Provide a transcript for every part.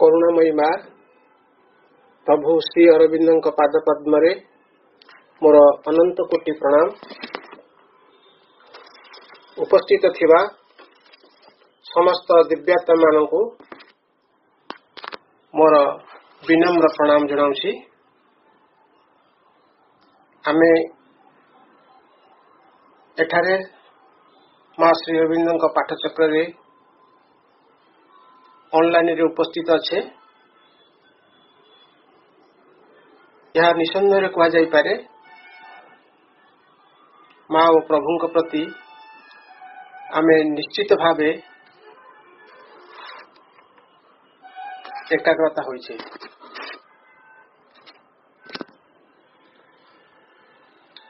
करुणामयी माँ प्रभु श्री अरविंद पाद पद्म मोर अनंत कोटि प्रणाम। उपस्थित थिबा समस्त दिव्यात्मा मानकु मोर विनम्र प्रणाम जनाउछि। आमे एठारे माँ श्री अरविंद पाठचक्र रे ऑनलाइन रे उपस्थित अच्छे। यह निसंदेह कह जाई पारे माँ और प्रभु प्रति आमे निश्चित भावे एकाग्रता होइछे।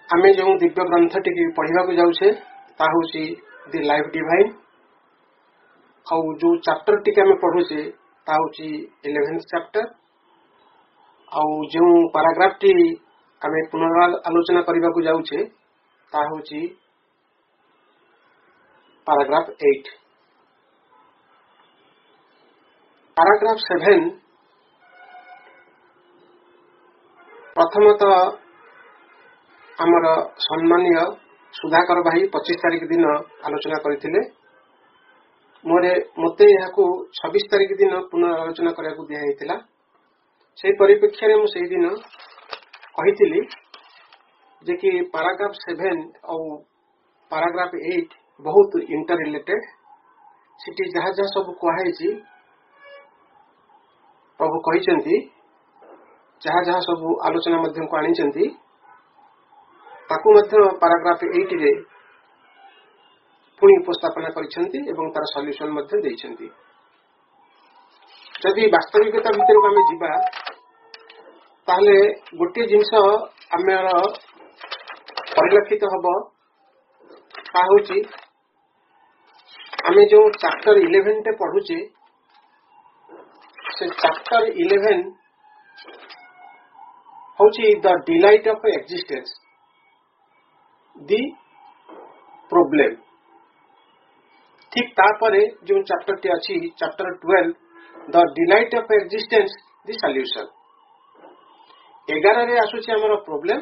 आमे जो दिव्य ग्रंथटी की पढ़ा जाऊे ता हूँ दि लाइफ डिवाइन और जो चैप्टर टी आम पढ़ुचे ता हूँ 11th चैप्टर आउ जो पैराग्राफ टी आम पुनरालोचना करने को जाऊे ता हूँ पैराग्राफ 8। पैराग्राफ 7 प्रथमतः आमर सम्मानीय सुधाकर भाई 25 तारीख दिन आलोचना करथिले। मते यहाँ 26 तारीख दिन पुनरालोचना करने को दिया से परिप्रेक्षी में से दिन कही जे कि पैराग्राफ 7 और पैराग्राफ 8 बहुत इंटर रिलेटेड। सिटी जहाँ जहाँ सब कहुई प्रभु कही जहाँ जहाँ सब आलोचना को आनी पैराग्राफ 8 रे पुणी उपस्थापना करिसेंती एवं तार सॉल्यूशन मध्ये देइसेंती। जदि वास्तविकता भितर को आमे जिबा ताहले गोटे जिंस आमेर परिलक्षित हबो ता होची आमे जो चैप्टर 11 टे पढुचे से चैप्टर 11 होची the delight of existence the problem. ठीक तापरे जो चैप्टर टी अच्छी chapter 12 the delight of existence the solution. 11 रे आसुची हमर प्रॉब्लम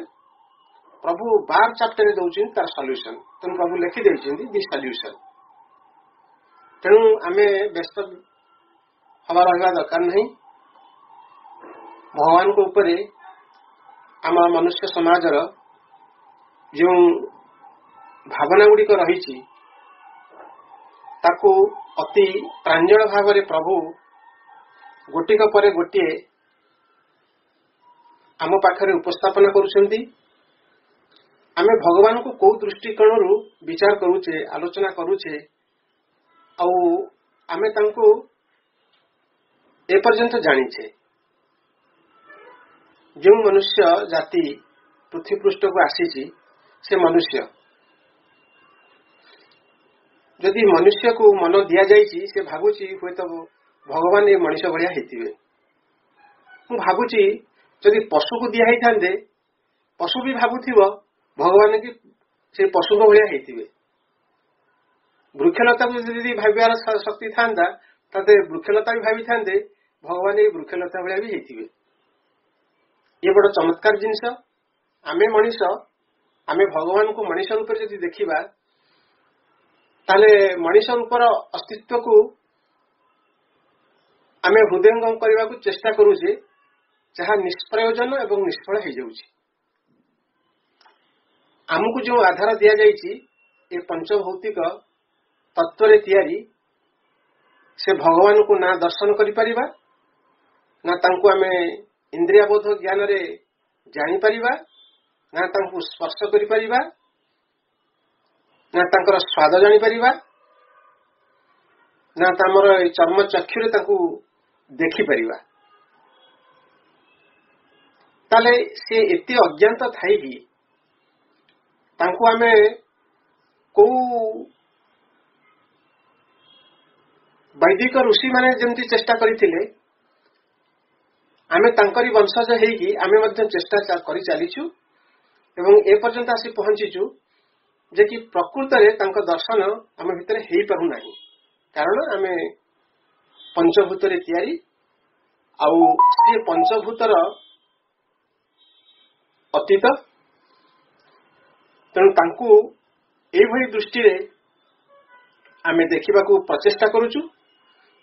प्रभु 12 चैप्टर दउचिन तार सॉल्यूशन। तन प्रभु लिखि दैछिन दी सॉल्यूशन। तेणु आमे व्यस्त हवा रहबा दरकार नहीं। भगवान को ऊपर आम मनुष्य समाज जो भावना गुड़िक रही ताकू अति प्रांजल भाव में प्रभु गोटिक पर गोटे आम पाखरे उपस्थापना करुछंती। आमे भगवान को कौ दृष्टिकोण विचार करुचे आलोचना करुचे आउ आमे तांको ए पर्यंत जानिछे। जो मनुष्य जाति पृथ्वी पृष्ठ को आसी से मनुष्य जदि मनुष्य को मन दिया जाइए से भावुची हुए तो भगवान ये मनीष भाया होते। मु भावुची जदि पशु को दिया था पशु भी भावुथिव भगवान की से पशु को भाया होते। वृक्षलता को यदि भावार शक्ति था वृक्षलता भी भावी था भगवान ये वृक्षलता भाया भी होते। ये बड़ चमत्कार जिनस। आमे मनीष आमे भगवान को मनीष रूप से जदि देखिबा ताले मनीष रूपर अस्तित्व को आमे हृदयंगम करने को चेष्टा करुचे जहाँ निष्प्रयोजन एवं निष्फल हो जाउछि। आमको जो आधार दिया जाइछि ये पंचभौतिक तत्व रे तैयारी से भगवान को ना दर्शन करि परिबा ना तांको आमे इंद्रियबोध ज्ञान रे जानि परिबा ना तांको स्पर्श करि परिबा ना तांकर स्वाद जानी परिबा ना तामर चर्म चक्षु रे तांको देखि परिबा। ताले से एते अज्ञात थाई भी तांको आमे को वैदिक ऋषि माने जेमती चेष्टा करिथिले आमे तांकरी वंशज हेकी आमे मध्य चेष्टा करि चलीछु एवं ए पर्यंत आसी पहुंचीछु जे कि प्रकृत रे तांको दर्शन आम भितर हेई पारु नाही। कारण आमे पंचभूत रे तैयारी आउ सी पंचभूतर अतीत तेणु तांकु एभली दृष्टि रे आमे देखा प्रचेषा करुचु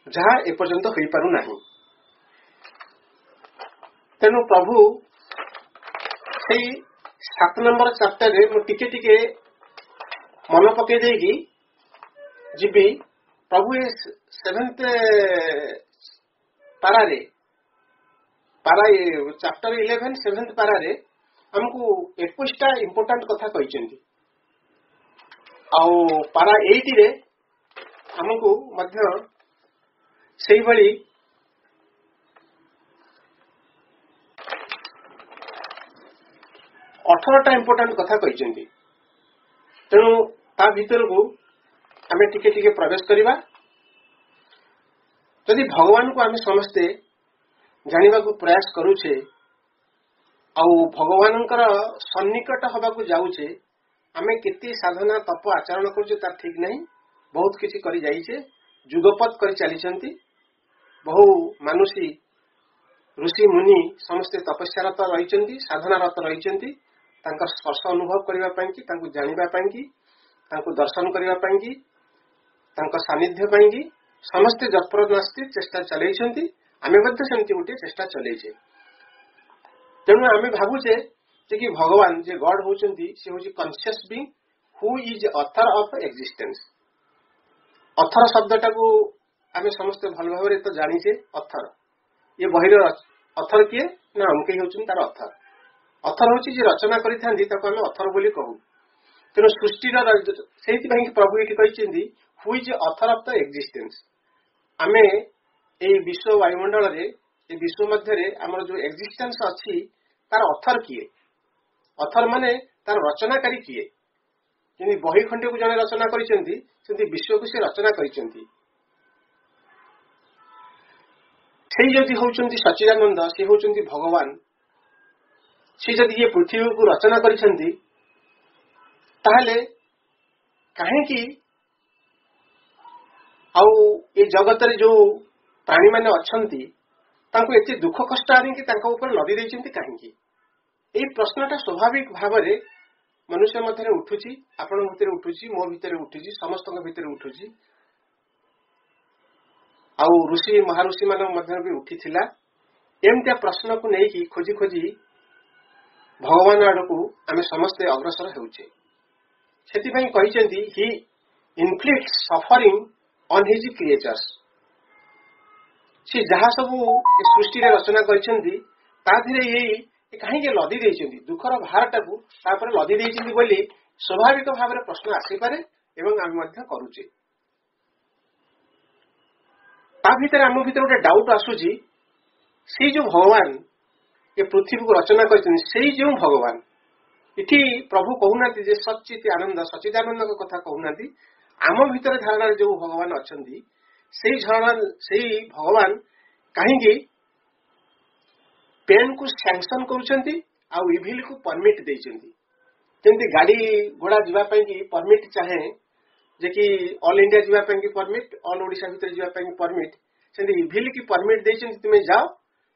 जहाँ एपर्यंत हो पारु नाही। तेणु प्रभु से 7 नंबर चैप्टर रे टिके टिके मन पकई देगी जीवी प्रभु 7th पारा चैप्टर 11 7th पारा रे हमको 21टा इंपोर्टेंट कथा कहते आउ पारा 8 रे हमको मध्य से भली 18टा इंपोर्टेंट कथा कहते। तेणु ता भीतर को आमे टिके टिके प्रवेश करिबा। यदि भगवान को आमे समस्ते जानिबा को प्रयास करूछे आउ भगवानकर सन्निकट हवा को जाऊछे आमे केती साधना तप आचरण करूछे तार ठीक नहीं। बहुत किछि करि जाइछे, जुगपत करि चलीछंती। बहु मानुषी ऋषि मुनि समस्ते तपस्यारत रहिछंती, साधनारत रहिछंती। तांकर स्पर्श अनुभव करिबा पई कि तांको जानिबा पई कि तांको दर्शन करिबा पई कि तांको सानिध्य पई कि समस्ते जत्प्रदस्ति चेष्टा चलैछंती। आमे मध्ये सेमति उठी चेष्टा चलैछे। तेणु आमे भाबुछे जे कि भगवान जे गॉड होचंती से होची conscious being who is author of existence. Author शब्दटा को आमे समस्ते भल भाबरे तो जानिछे। ऑथर ये बहिर ऑथर किए ना हमके होचन तार ऑथर। ऑथर होची जे रचना करिथांदी ताको आमे ऑथर बोली कहू। तेणु सृष्टिर सेति पई प्रभु एठी कहिसेंती who is author of the existence. आमे ए विश्व वायुमंडल रे ए विश्व मध्य रे हमर जो एक्जिस्टेंस अछि तार ऑथर किए। ऑथर माने तार रचनाकारी किए। जेनि बही खंडे को जने रचना करिसेंती सेति विश्व को से रचना करिसेंती। से यदि होचंती सच्चिदानंद से होचंती भगवान। से यदि ये पृथ्वी को रचना करिसेंती ताहले काहे कि आउ ए जगत रे जो प्राणी माने अछंती तांको एते दुख कष्ट आनी कि तांको ऊपर लदी देइछंती काहे कि। ए प्रश्नटा स्वाभाविक भाव रे मनुष्य मध्य उठुची, आपण भीतर उठुची, मो भीतर उठुची, समस्त भीतर उठुची। आउ ऋषि महाऋषि मान मध्य भी उठी थिला। एमतिया प्रश्न को नहीं कि खोजी खोजी भगवान आड़कू आमे समस्ते अग्रसर हेउचे। सेति पई कहिसेंती ही inflicts suffering on his creatures. से जहा सबू सृष्टि रे रचना करिसेंती ता धिरे एई काहे के लदी देइसेंती दुखर भारटा को तापर लदी देइसेंती बोली स्वाभाविक भाव रे प्रश्न आसी पारे एवं आमे मध्य करूचे। ता भीतर आम भीतर गोटे डाउट आसुची से जो भगवान ये पृथ्वी को रचना करछन से जो भगवान इठी प्रभु कहूना जे सच्चित आनंद सच्चिदानंद को कथा कहूना आम भीतर धारणा जो भगवान अछंती से भगवान कहीं पेन को सैंक्शन करुछंती आउ इविल को परमिट देइछंती। जेंति गाड़ी घोड़ा जीवा पई कि परमिट चाहे जे कि ऑल इंडिया जीवा पई कि परमिट, ऑल ओडिशा भीतर जीवा पई कि परमिट, सेंति इविल की परमिट देइछंती तुमे जाओ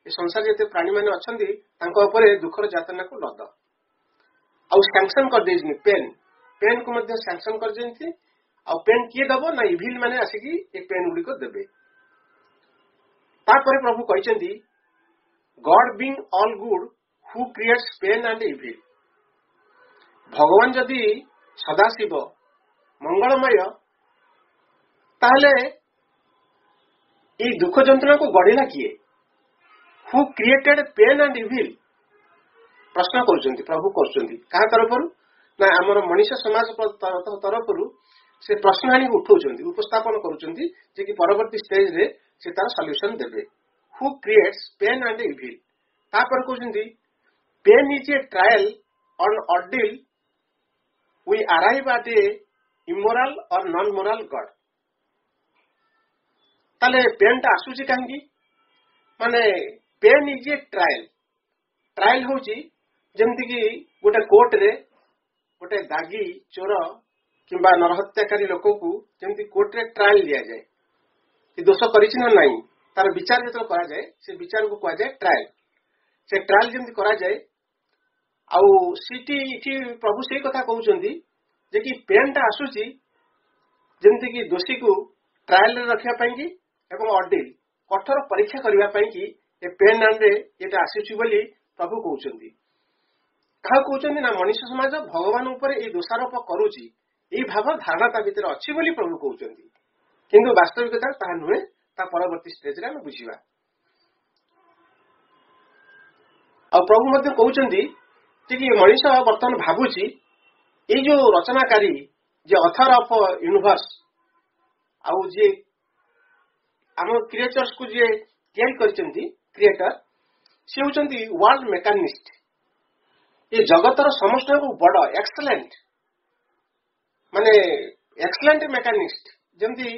ए संसार जते प्राणी माने अछंती तांको ऊपर दुखर जातना को लद आउ सैंक्शन कर देइछनी। पेन को मध्ये सैंक्शन कर देइछनी आउ पेन किए दबो ना इविल माने आसिकी ए पेन गुडी को देबे। तापर प्रभु कहिसेंती God being all good who creates pain and evil. भगवान जदि सदाशिव मंगलमय ताहले ए दुख जंत्रणा को गढ़िला किए? Who created pain and evil प्रश्न करुछंती प्रभु करुछंती कहा तरफरु ना हमर मनुष्य समाज तरफरु से प्रश्न आनी उठाउछंती उपस्थापन करुछंती जे कि परवर्ती स्टेज रे से तार सॉल्यूशन देबे। Who creates pain and evil तापर कहउछंती pain is a trial on ordeal we arrive at a immoral or non moral God. ताले पेन ता आसुची काहेकि माने पेन इज ए ट्रायल होची जेमति कि गोटे कोर्ट रे गोटे दागी चोर किंबा नरहत्याकारी लोक को जेमति कोर्ट रे ट्रायल दिया जाए कि दोष करिछि ना नहीं तार विचार जो करा जाए से विचार को कहा जाए ट्रायल से ट्रायल जमी करा जाए आउ सीटी प्रभु से कथा कहउचंदी जे कि पेन टा आसुची जेमति कि दोषी को ट्रायल रे रखिया पई कि एवं ऑर्डिल कठोर परीक्षा करबा पई कि ए पेन रे एटा आसुची बोली प्रभु कहउचंदी कहा कहउचंदी ना मनुष्य समाज भगवान ऊपर ए दोषारोप करूची ए भाव धारणा ता भीतर अछि बोली प्रभु कहउचंदी किंतु वास्तविकता ता नुहे ता परवर्ती स्टेज रे हम बुझिबा आ प्रभु मध्ये कहउचंदी कि मनुष्य बर्तमान भावुची ये जो रचनाकारी जे ऑथर ऑफ यूनिवर्स आउ जे आम क्रिएचर्स को जे तैयारी करचंती क्रिएटर से होचंती वर्ल्ड मेकानिस्ट ये जगतर समस्त बड़ एक्सलेंट माने एक्सलेंट मेकानिस्ट जमती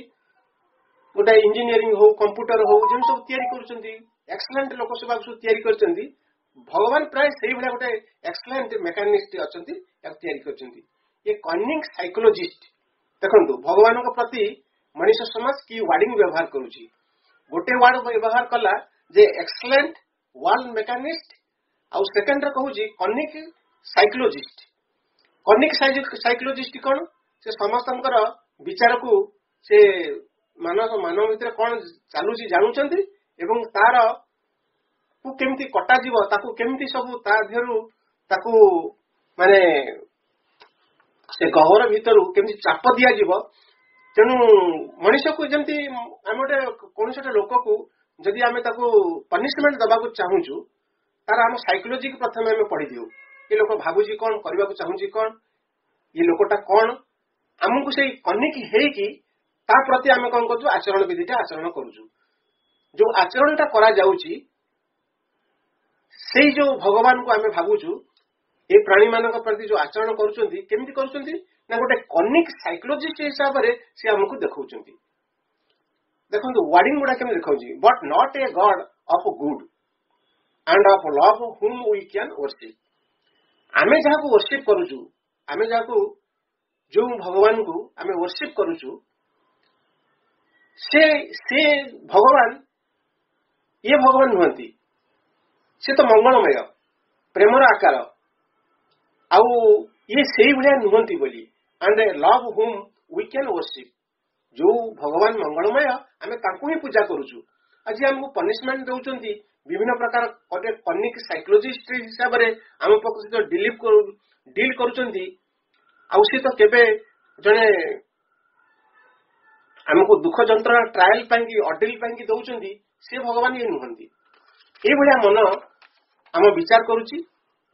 गोटे इंजीनियरिंग हो कंप्यूटर हो जेम सब तैयारी करचंती एक्सलेंट लोक सब तैयारी करचंती भगवान प्राय से भाया गोटे एक्सलेंट मेकानिस्ट अछंती तैयारी करचंती ये कनिंग साइकोलॉजिस्ट देखंतु भगवान को प्रति मनुष्य समाज की वार्डिंग व्यवहार करूची गोटे वर्ड व्यवहार कला जे एक्सलेंट वर्ल्ड मेकानिस्ट आ सेकंड रे कहूची कनिक साइकोलॉजिस्ट कनिक साइकोलॉजिस्ट कोन से समस्तंकर विचार को से मानव भीतर कोन चालूची जानुचंती एवं तार को केमती कटा जीव ताकू केमती सब ता देहरु ताकू माने से गहर भीतर केमती चाप दिया जीव तेणु मनुष्य को जमती आम गोटे कौन लोक को जदि आम पनिशमेंट दबाक चाहूँ तार आम साइकोलोजी को प्रथम आम पढ़ी दिउ ये लोक भावुची कौन करने को चाहूँ कौन ये लोकटा कौन आमको से कनिक है ता प्रति आम कौन कर आचरण विधिटा आचरण करूँ जो आचरणटा करा जाउची से जो भगवान को आम भावुचु ये प्राणी मान प्रति जो आचरण करुँच केमती करुँच ना गोटे कनिक साइकोलॉजिस्ट हिसाब से सी आमको देखौं देखो वार्डिंग गुड़ा केमती देखा but not a god of good and of love whom we can worship आमे जहाँ वर्शिप करुचु आमे जहाँ जो भगवान को आमे वर्शिप करुचु से भगवान ये भगवान नुहंती से तो मंगलमय प्रेमर आकार आउ ये से भाया नुहंती बोली and love whom we can worship जो भगवान मंगलमय आमे तांको ही पूजा करूछु आज हमको पनिशमेंट दउचंती विभिन्न प्रकार गोटे कनिक साइकोलॉजिस्ट हिसाब से आम पक्ष डील करुचंती आउ से तो केबे जने हमको दुख जंत्रणा ट्रायल पाई ऑर्डिल पाई दउचंती से भगवान ये नुहंती ये भाया मन आम विचार करुची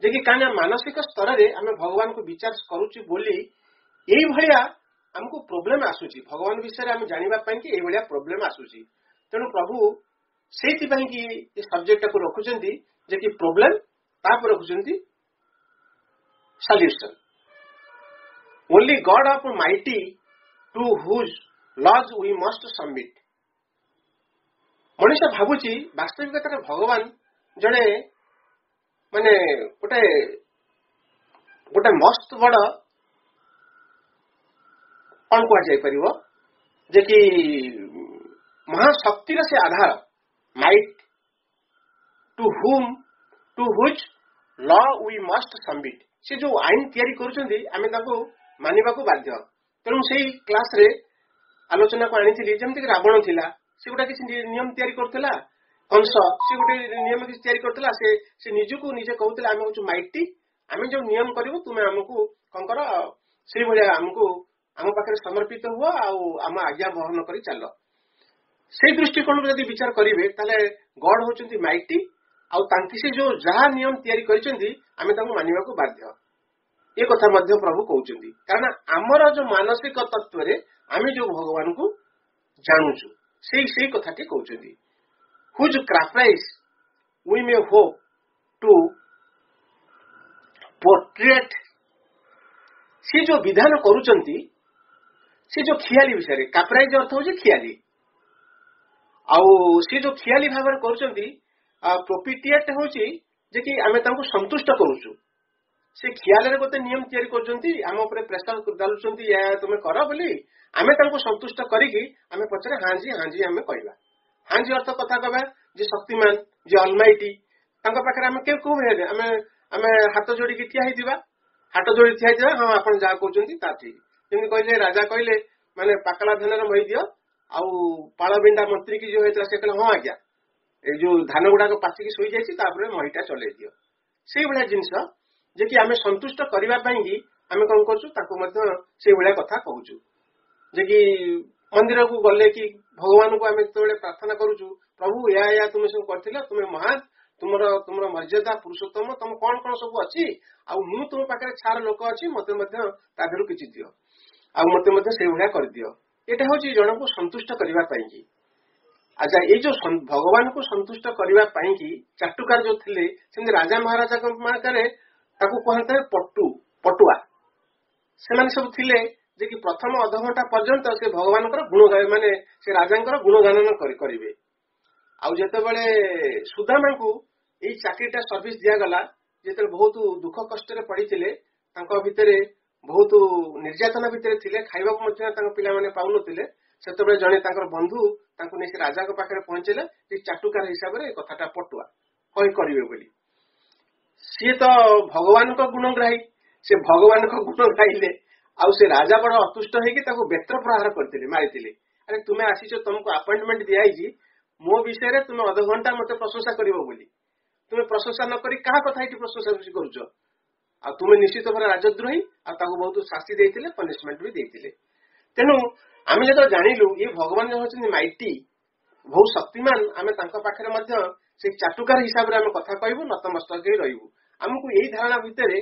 जे कि काना मानसिक स्तर रे आम भगवान को विचार करुची बोली यही भाया हमको प्रॉब्लम आसुची भगवान विषय आम जानिबा पई कि एई भाया प्रॉब्लम आसुची तेणु प्रभु सेति पई कि ए सब्जेक्ट को रखुचंती जे कि प्रॉब्लम तापर रखुचंती solution only God of mighty to whose laws we must submit मनुष्य भावुची वास्तविकता भगवान जड़े माने गोटे गोटे मस्त बड़ कौन कह जापर जे कि महाशक्तिर से आधार might to whose law we must submit से जो आईन तैयारी करुछंती आमे ताको मानिबा को बाध्य तेणु से क्लास रे आलोचना को आनी जमती रावण थिला से गोटा किसी नियम तैयारी करथिला कंस से गोटे नियम किसी तैयारी करथिला से निजको निजे कहउथिला आमे होछु माइटी आमे जो नियम करिवो तुमे हमको कंकर से भलिया हमको आम पाखे समर्पित हुआ आम आज्ञा बहन कर चल से दृष्टिकोण यदि विचार करेंगे ताले गॉड होचंती माइटी आंकी से जो जहाँ नियम तैयारी करचंती आमे ताको मानिबा को बाध्य ये कथा मध्य प्रभु कहउचंती कारण आमर जो मानसिक तत्व रे आमे जो भगवान को जानूचु से कथाटी कहउचंती हुज क्राफ्राइज we may hope to portrait से जो विधान करुचंती से जो खियाली विषय काप्राइज अर्थ हो खियाली आउ से जो खियाली भाव करुचंती प्रोपिटिएट होची जे कि आमे तांको संतुष्ट करूछु से खियाल रे गोटे नियम तैयारी करचंती आम ऊपर प्रेशर डालुचंती या तुमे कर बोली आमे तांको संतुष्ट करिकी आमे पछरे हां जी आमे कहबा ହାଣ୍ଡି ଅର୍ଥ କଥା କହିବା ଯେ ଶକ୍ତିମାନ ଯେ ଅଲମାଇଟି ତାଙ୍କ ପାଖରେ ଆମେ କୋଉ ଭଳିଆ ଆମେ ଆମେ ହାତ ଯୋଡିକି ଠିଆ ହେଇଥିବା ହାତ ଯୋଡି ଠିଆ ହେଇଥିବା ହଁ ଆପଣ ଯାହା କହୁଛନ୍ତି ତା ଠିକ ଯେମିତି କହିଲେ ରାଜା କହିଲେ ମାନେ ପାକଳା ଧାନରେ ମହି ଦିଅ ଆଉ ପାଳବିଣ୍ଡା ମନ୍ତ୍ରୀ କି ଯୋଉ ହେଇଥିଲା ସେ କହିଲେ ହଁ ଆଜ୍ଞା ଏଇ ଯୋଉ ଧାନ ଗୁଡାକ ପାଚିକି ଶୋଇଯାଇଛି ତାପରେ ମହିଟା ଚଲେଇ ଦିଅ ସେଇଭଳିଆ ଜିନିଷ ଯେ କି ଆମେ ସନ୍ତୁଷ୍ଟ କରିବା ପାଇଁ କି ଆମେ କଣ କରୁଛୁ ତାଙ୍କୁ ମଧ୍ୟ ସେଇଭଳିଆ କଥା କହୁଛୁ ଯେ କି ମନ୍ଦିରକୁ ଗଲେ କି ଭଗବାନଙ୍କୁ ଆମେ ଯେତେବେଳେ ପ୍ରାର୍ଥନା କରୁଛୁ ପ୍ରଭୁ ଏହା ତୁମେ ସବୁ କରିଥିଲ ତୁମେ ମହାନ ତୁମର ମର୍ଯ୍ୟାଦା ପୁରୁଷୋତ୍ତମ ତମ କଣ କଣ ସବୁ ଅଛି ଆଉ ମୁଁ ତୁମ ପାଖରେ ଛାର ଲୋକ ଅଛି ମତେ ମଧ୍ୟ ତା ଦେହରୁ କିଛି ଦିଅ ଆଉ ମତେ ମଧ୍ୟ ସେଇଭଳିଆ କରିଦିଅ ଏଇଟା ହଉଛି ଜଣଙ୍କୁ ସନ୍ତୁଷ୍ଟ କରିବା ପାଇଁ କି ଆଚ୍ଛା ଏଇ ଯୋଉ ଭଗବାନଙ୍କୁ ସନ୍ତୁଷ୍ଟ କରିବା ପାଇଁ କି ଚାଟୁକାର ଯୋଉ ଥିଲେ ସେମିତି ରାଜା ମହାରାଜାଙ୍କ ମାନଙ୍କରେ ତାକୁ କୁହନ୍ତି ପଟୁଆ ସେମାନେ ସବୁ ଥିଲେ ଯେ କି ପ୍ରଥମ ଅଧଘଣ୍ଟା ପର୍ଯ୍ୟନ୍ତ ସେ ଭଗବାନଙ୍କର ଗୁଣ ମାନେ ସେ ରାଜାଙ୍କର ଗୁଣଗାନ କରିବେ ଆଉ ଯେତେବେଳେ ସୁଦାମାଙ୍କୁ ଏଇ ଚାକିରିଟା ସର୍ଭିସ ଦିଆଗଲା ଯେତେବେଳେ ବହୁତ ଦୁଃଖ କଷ୍ଟରେ ପଡିଥିଲେ ତାଙ୍କ ଭିତରେ ବହୁତ ନିର୍ଯାତନା ଭିତରେ ଥିଲେ ଖାଇବାକୁ ମଧ୍ୟ ତାଙ୍କ ପିଲାମାନେ ପାଉନଥିଲେ ସେତେବେଳେ ଜଣେ ତାଙ୍କର ବନ୍ଧୁ ତାଙ୍କୁ ନେଇ ସେ ରାଜାଙ୍କ ପାଖରେ ପହଞ୍ଚିଲେ ଯେ ଚାଟୁକାର ହିସାବରେ ଏ କଥାଟା ପଟୁଆ କରିବେ ବୋଲି ସିଏ ତ ଭଗବାନଙ୍କ ଗୁଣଗ୍ରାହୀ ସେ ଭଗବାନଙ୍କ ଗୁଣ ଗାଇଲେ ଆଉ ସେ ରାଜା ବଡ ଅତୁଷ୍ଟ ହେଇକି ତାକୁ ବେତ୍ର ପ୍ରହାର କରିଥିଲେ ମାରିଥିଲେ ଆରେ ତୁମେ ଆସିଛ ତମକୁ ଆପଏଣ୍ଟମେଣ୍ଟ ଦିଆଯାଇଛି ମୋ ବିଷୟରେ ତୁମେ ଅଧଘଣ୍ଟା ମତେ ପ୍ରଶଂସା କରିବ ବୋଲି ତୁମେ ପ୍ରଶଂସା ନ କରି କାହା କଥା ଏଠି ପ୍ରଶଂସା କରୁଛ ଆଉ ତୁମେ ନିଶ୍ଚିତ ଭାବରେ ରାଜଦ୍ରୋହୀ ଆଉ ତାକୁ ବହୁତ ଶାସ୍ତି ଦେଇଥିଲେ ପନିଶମେଣ୍ଟ ବି ଦେଇଥିଲେ ତେଣୁ ଆମେ ଯେତେବେଳେ ଜାଣିଲୁ ଇଏ ଭଗବାନ ହଉଛନ୍ତି ମାଇଟି ବହୁତ ଶକ୍ତିମାନ ଆମେ ତାଙ୍କ ପାଖରେ ମଧ୍ୟ ସେଇ ଚାଟୁକାର ହିସାବରେ ଆମେ କଥା କହିବୁ ନତମସ୍ତକ ହେଇ ରହିବୁ ଆମକୁ ଏଇ ଧାରଣା ଭିତରେ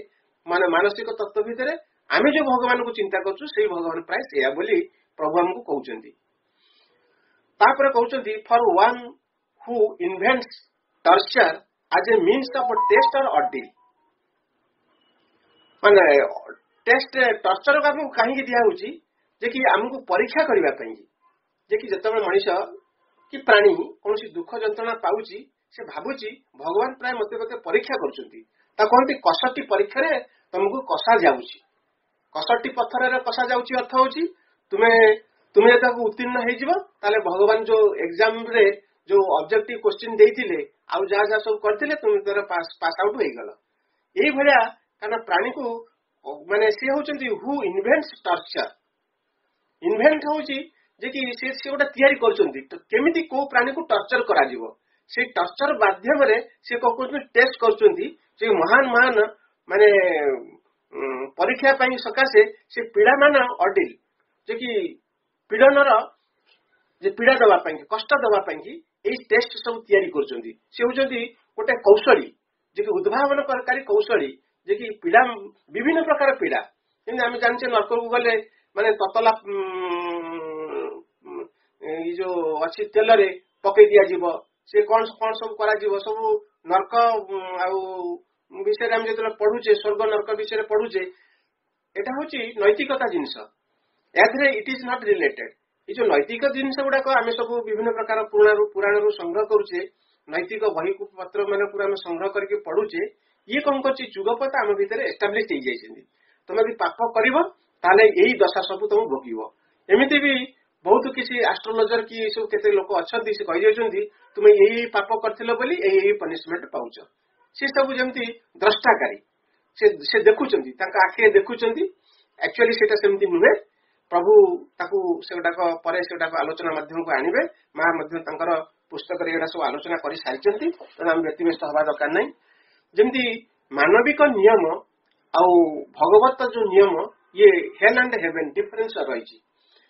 ମାନେ ମାନସିକ ତତ୍ତ୍ୱ ଭିତରେ ଆମେ ଯୋଉ ଭଗବାନଙ୍କୁ ଚିନ୍ତା କରୁଛୁ ସେଇ ଭଗବାନ ପ୍ରାୟ ସେଇଆ ବୋଲି ପ୍ରଭୁ ଆମକୁ କହୁଛନ୍ତି ତାପରେ କହୁଛନ୍ତି ଫର one who invents torture as a means of test or ଅର୍ଡିଲ ମାନେ ଟେଷ୍ଟ ଟର୍ଚର ଆମକୁ କାହିଁକି ଦିଆହଉଛି ଯେ କି ଆମକୁ ପରୀକ୍ଷା କରିବା ପାଇଁ ଯେ କି ଯେତେବେଳେ ମଣିଷ କି ପ୍ରାଣୀ କୌଣସି ଦୁଃଖ ଯନ୍ତ୍ରଣା ପାଉଛି ସେ ଭାବୁଛି ଭଗବାନ ପ୍ରାୟ ମତେ ପରୀକ୍ଷା କରୁଛନ୍ତି ତା କହନ୍ତି କଷଟି ପରୀକ୍ଷାରେ ତମକୁ କଷା ଯାଉଛି କଷଟି ପଥରରେ କଷା ଯାଉଛି ଅର୍ଥ ହଉଛି ତୁମେ ଯଦି ତାକୁ ଉତ୍ତୀର୍ଣ୍ଣ ହେଇଯିବ ତାହେଲେ ଭଗବାନ ଯୋଉ ଏକ୍ସାମରେ ଯୋଉ ଅବଜେକ୍ଟିଭ କ୍ୱେଶ୍ଚିନ୍ ଦେଇଥିଲେ ଆଉ ଯାହା ସବୁ କରିଥିଲେ ତୁମେ ତାର ପାସ୍ ଆଉଟ୍ ହେଇଗଲ ଏଇଭଳିଆ କାରଣ ପ୍ରାଣୀକୁ ମାନେ ସେ ହଉଛନ୍ତି ହୁ ଇନଭେଣ୍ଟସ ଟର୍ଚର ଇନଭେଣ୍ଟ ହଉଛି ଯେ କି ସେ ଗୋଟେ ତିଆରି କରୁଛନ୍ତି କେମିତି କୋଉ ପ୍ରାଣୀକୁ ଟର୍ଚର କରାଯିବ ସେଇ ଟର୍ଚର ମାଧ୍ୟମରେ ସେ କଣ କରୁଛନ୍ତି ଟେଷ୍ଟ କରୁଛନ୍ତି ଯେ ମହାନ ମାନେ ପରୀକ୍ଷା ପାଇଁ ସକାଶେ ସେ ପୀଡ଼ାମାନ ଅଡିଲ ଯେ କି ପୀଡ଼ନର ଯେ ପୀଡ଼ା ଦେବା ପାଇଁ କଷ୍ଟ ଦେବା ପାଇଁ ଏଇ ଟେଷ୍ଟ ସବୁ ତିଆରି କରୁଛନ୍ତି ସେ ହଉଛନ୍ତି ଗୋଟେ କୌଶଳୀ ଯେ କି ଉଦ୍ଭାବନକାରୀ କୌଶଳୀ ଯେ କି ପୀଡ଼ା ବିଭିନ୍ନ ପ୍ରକାର ପୀଡ଼ା ଯେମିତି ଆମେ ଜାଣିଛେ ନର୍କକୁ ଗଲେ ମାନେ ତତଲା ଏଇ ଯୋଉ ଅଛି ତେଲରେ ପକେଇ ଦିଆଯିବ ସେ କଣ ସବୁ କରାଯିବ ସବୁ ନର୍କ ଆଉ ବିଷୟରେ ଆମେ ଯେତେବେଳେ ପଢୁଛେ ସ୍ୱର୍ଗ ନର୍କ ବିଷୟରେ ପଢୁଛେ ଏଟା ହଉଛି ନୈତିକତା ଜିନିଷ ଏଥିରେ ଇଟ୍ ଇଜ ନଟ୍ ରିଲେଟେଡ ଏଇ ଯୋଉ ନୈତିକ ଜିନିଷ ଗୁଡାକ ଆମେ ସବୁ ବିଭିନ୍ନ ପ୍ରକାର ପୁରାଣରୁ ସଂଗ୍ରହ କରୁଛେ ନୈତିକ ବହି ପତ୍ର ମାନଙ୍କୁ ଆମେ ସଂଗ୍ରହ କରିକି ପଢୁଛେ ଇଏ କଣ କରୁଛି ଯୁଗପତ ଆମ ଭିତରେ ଏଷ୍ଟାବ୍ଲିଶ ହେଇଯାଇଛନ୍ତି ତମେ ଯଦି ପାପ କରିବ ତାହେଲେ ଏଇ ଦଶା ସବୁ ତମକୁ ଭୋଗିବ ଏମିତି ବି ବହୁତ କିଛି ଆଷ୍ଟ୍ରୋଲୋଜର କି ସବୁ କେତେ ଲୋକ ଅଛନ୍ତି ସେ କହିଯାଉଛନ୍ତି ତୁମେ ଏଇ ପାପ କରିଥିଲ ବୋଲି ଏଇ ପନିଶମେଣ୍ଟ ପାଉଛ ସେ ସବୁ ଯେମିତି ଦ୍ରଷ୍ଟାକାରୀ ସେ ଦେଖୁଛନ୍ତି ତାଙ୍କ ଆଖିରେ ଦେଖୁଛନ୍ତି ଆକ୍ଚୁଆଲି ସେଟା ସେମିତି ନୁହେଁ ପ୍ରଭୁ ତାକୁ ସେଗୁଡାକ ପରେ ସେଗୁଡାକ ଆଲୋଚନା ମାଧ୍ୟମକୁ ଆଣିବେ ମା ମଧ୍ୟ ତାଙ୍କର ପୁସ୍ତକରେ ଏଗୁଡା ସବୁ ଆଲୋଚନା କରିସାରିଛନ୍ତି ତେଣୁ ଆମେ ବ୍ୟତିବ୍ୟସ୍ତ ହେବା ଦରକାର ନାହିଁ ଯେମିତି ମାନବିକ ନିୟମ ଆଉ ଭଗବତ ଯୋଉ ନିୟମ ଇଏ ହେଲ୍ ଆଣ୍ଡ ହେଭେନ୍ ଡିଫରେନ୍ସ ରହିଛି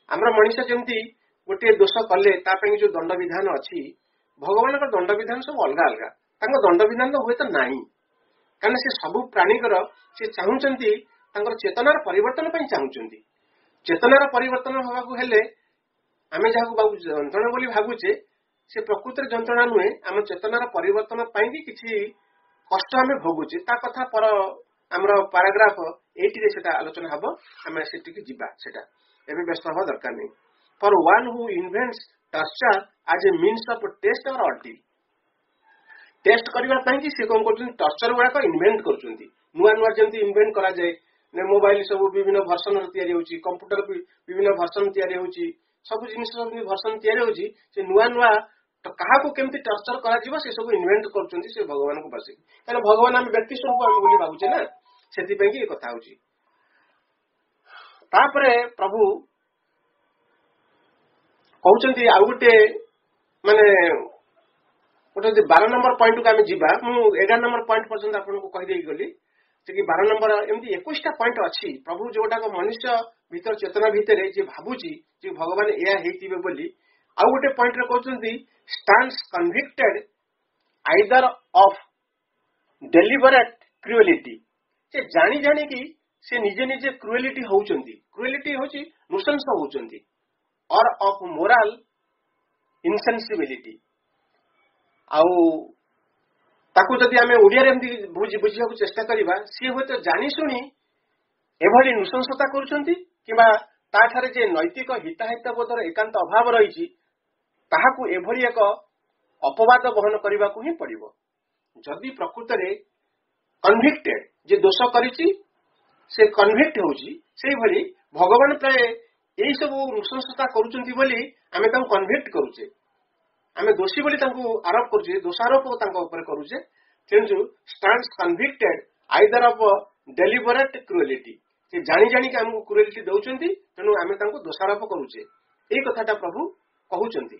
ଆମର ମଣିଷ ଯେମିତି ଗୋଟିଏ ଦୋଷ କଲେ ତା ପାଇଁ ଯୋଉ ଦଣ୍ଡ ବିଧାନ ଅଛି ଭଗବାନଙ୍କ ଦଣ୍ଡ ବିଧାନ ସବୁ ଅଲଗା ଅଲଗା ତାଙ୍କ ଦଣ୍ଡ ବିଧାନ ତ ହୁଏତ ନାହିଁ କାରଣ ସେ ସବୁ ପ୍ରାଣୀଙ୍କର ସେ ଚାହୁଁଛନ୍ତି ତାଙ୍କର ଚେତନାର ପରିବର୍ତ୍ତନ ପାଇଁ ଚାହୁଁଛନ୍ତି ଚେତନାର ପରିବର୍ତ୍ତନ ହେବାକୁ ହେଲେ ଆମେ ଯାହାକୁ ଯନ୍ତ୍ରଣା ବୋଲି ଭାବୁଛେ ସେ ପ୍ରକୃତରେ ଯନ୍ତ୍ରଣା ନୁହେଁ ଆମ ଚେତନାର ପରିବର୍ତ୍ତନ ପାଇଁ କିଛି କଷ୍ଟ ଆମେ ଭୋଗୁଛେ ତା କଥା ପର ଆମର ପାରାଗ୍ରାଫ 8ରେ ସେଟା ଆଲୋଚନା ହବ ଆମେ ସେଠିକି ଯିବା ସେଟା ଏବେ ବ୍ୟସ୍ତ ହବା ଦରକାର ନାହିଁ ଫର one who invents torture as a means of test or ordeal test କରିବା ପାଇଁ କି ସେ କଣ କରୁଛନ୍ତି ଟର୍ଚର ଗୁଡାକ ଇନଭେଣ୍ଟ କରୁଛନ୍ତି ନୂଆ ନୂଆ ଯେମିତି ଇନଭେଣ୍ଟ କରାଯାଏ ମୋବାଇଲ ସବୁ ବିଭିନ୍ନ ଭର୍ସନ ତିଆରି ହଉଛି କମ୍ପ୍ୟୁଟର ବିଭିନ୍ନ ଭର୍ସନ ତିଆରି ହଉଛି ସବୁ ଜିନିଷ ସବୁ ଭର୍ସନ ତିଆରି ହଉଛି ସେ ନୂଆ ନୂଆ କାହାକୁ କେମିତି ଟର୍ଚର କରାଯିବ ସେ ସବୁ ଇନଭେଣ୍ଟ କରୁଛନ୍ତି ସେ ଭଗବାନଙ୍କୁ ବସିକି, କାରଣ ଭଗବାନ ଆମେ ବ୍ୟକ୍ତି ସ୍ୱରୂପ ଆମେ ବୋଲି ଭାବୁଛେ ନା, ସେଥିପାଇଁ କି ଏ କଥା ହଉଛି। ତାପରେ ପ୍ରଭୁ କହୁଛନ୍ତି ଆଉ ଗୋଟେ ମାନେ ଗୋଟେ ଯଦି 12 ନମ୍ବର ପଏଣ୍ଟକୁ ଆମେ ଯିବା, ମୁଁ 11 ନମ୍ବର ପଏଣ୍ଟ ପର୍ଯ୍ୟନ୍ତ ଆପଣଙ୍କୁ କହିଦେଇକି ଗଲି, ଯେ କି 12 ନମ୍ବର ଏମିତି 21ଟା ପଏଣ୍ଟ ଅଛି ପ୍ରଭୁ ଯୋଉଟାକ ମନୁଷ୍ୟ ଭିତର ଚେତନା ଭିତରେ ଯେ ଭାବୁଛି ଯେ ଭଗବାନ ଏହା ହେଇଥିବେ ବୋଲି। ଆଉ ଗୋଟେ ପଏଣ୍ଟରେ କହୁଛନ୍ତି stands convicted either of deliberate cruelty, ସେ ଜାଣି ଜାଣିକି ସେ ନିଜେ ନିଜେ କ୍ରୁଏଲିଟି ହଉଛନ୍ତି, କ୍ରୁଏଲିଟି ହଉଛି ନୃଶଂସ ହଉଛନ୍ତି, or of moral insensibility। ଆଉ ତାକୁ ଯଦି ଆମେ ଓଡିଆରେ ଏମିତି ବୁଝିବାକୁ ଚେଷ୍ଟା କରିବା, ସିଏ ହୁଏତ ଜାଣି ଶୁଣି ଏଭଳି ନୃଶଂସତା କରୁଛନ୍ତି କିମ୍ବା ତାଠାରେ ଯେ ନୈତିକ ହିତାହିତ ବୋଧର ଏକାନ୍ତ ଅଭାବ ରହିଛି ତାହାକୁ ଏଭଳି ଏକ ଅପବାଦ ବହନ କରିବାକୁ ହିଁ ପଡିବ। ଯଦି ପ୍ରକୃତରେ କନଭିକ୍ଟେଡ ଯେ ଦୋଷ କରିଛି ସେ କନଭିକ୍ଟ ହଉଛି, ସେଇଭଳି ଭଗବାନ ପ୍ରାୟ ଏଇ ସବୁ ନୃଶଂସତା କରୁଛନ୍ତି ବୋଲି ଆମେ ତାଙ୍କୁ କନଭିକ୍ଟ କରୁଛେ, ଆମେ ଦୋଷୀ ବୋଲି ତାଙ୍କୁ ଆରୋପ କରୁଛେ, ଦୋଷାରୋପ ତାଙ୍କ ଉପରେ କରୁଛେ। ତେଣୁ stands convicted either of deliberate cruelty, ସେ ଜାଣି ଜାଣିକି ଆମକୁ କ୍ରୁଏଲିଟି ଦଉଛନ୍ତି, ତେଣୁ ଆମେ ତାଙ୍କୁ ଦୋଷାରୋପ କରୁଛେ, ଏଇ କଥାଟା ପ୍ରଭୁ କହୁଛନ୍ତି।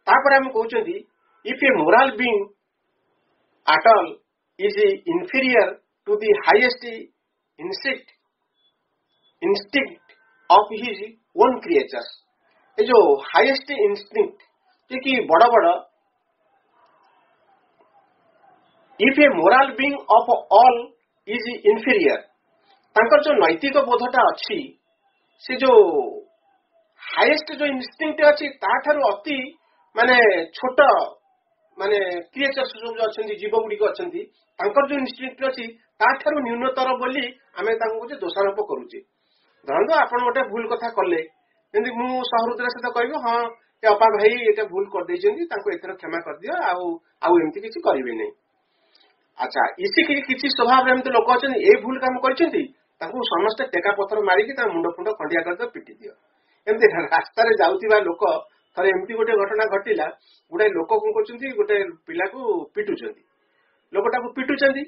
ତାପରେ ଆମେ କହୁଛନ୍ତି if a moral being at all is inferior to the highest instinct of his own creatures, ये जो हाईएस्ट इंस्टिंक्ट जे कि बड़ बड़ if A morale being of all is inferior, तांकर जो नैतिक बोधटा अच्छी से जो हाईएस्ट जो इंस्टिंक्ट अच्छी ताठारु अति माने छोट माने क्रिएचर्स जो अच्छी जीव गुड़िक अच्छा तांकर जो इंस्टिंक्ट अच्छी ताठारु न्यूनतर बोली आमे तांको जे दोषारोप करूचे। धरंतु आपण गोटे भूल कथा कले, जेमती मु सहृदय सहित कहबी हाँ ए अपा भाई एटा भूल कर देइछन्ती, तांको एथर क्षमा कर दियो, आउ एमती किछि करिवे नै। अच्छा इसी किछि स्वभाव एमती लोक अछन ए भूल काम करछन्ती, तांको समस्त टेका पत्थर मारिकी ता मुंड फुंड खंडिया कर दो पिटी दियो। एमती रास्ता रे जाउतिबा लोक थरे एमती गोटे घटना घटिला, गुडे लोक कोन करछन्ती गोटे पिला को पिटुछन्ती, लोकटा को पिटुछन्ती,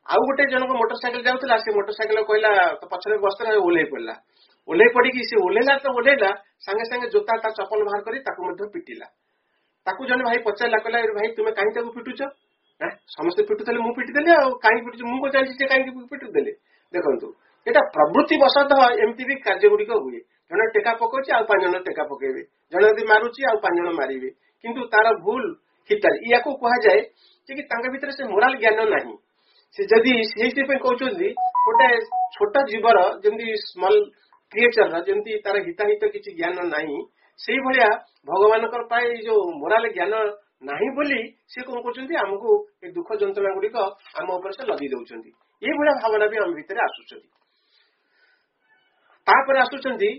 आउ गोटे जनक मोटरसाइकेल जाउतला, से मोटरसाइकेल कहला तो पछरे बसरा ओल्हे पड़ला, ओल्हे पड़िकी से ओल्हेला तो ओल्हेला संगे संगे जोता ता चप्पल बाहर करी ताकू मध्य पिटिला। ताकू जने भाई पचारला, कहला भाई तुमे काई ताकू पिटुछ, ना समस्त पिटुथले मु पिटि देले, आ काई पिटुछ मु को जानि से काई पिटु देले। देखंतु एटा प्रवृत्ति वशतः एमती भी कार्य गुडी को हुए, जने टेका पकोछि आ पांच जन टेका पकेबे, जने यदि मारुछि आ पांच जन मारिबे, किंतु तार भूल हितार इयाको कहा जाए जे कि तांका भीतर से मोराल ज्ञान नाही। से जदि सेहि पे कहउछन्ती गोटे छोट जीवर जेमती स्मॉल क्रिएचर जेमती तार हिताहित किछि ज्ञान नाही, सेहि भलिया भगवानकर पाए जो मोराल ज्ञान नाही बोली से कोन करछन्ती हमकु ए दुख जंत्रणा गुडी को हम ऊपर से लदी दउछन्ती, ए भलिया भावना भी हम भीतर आसुछन्ती। तापर आसुछन्ती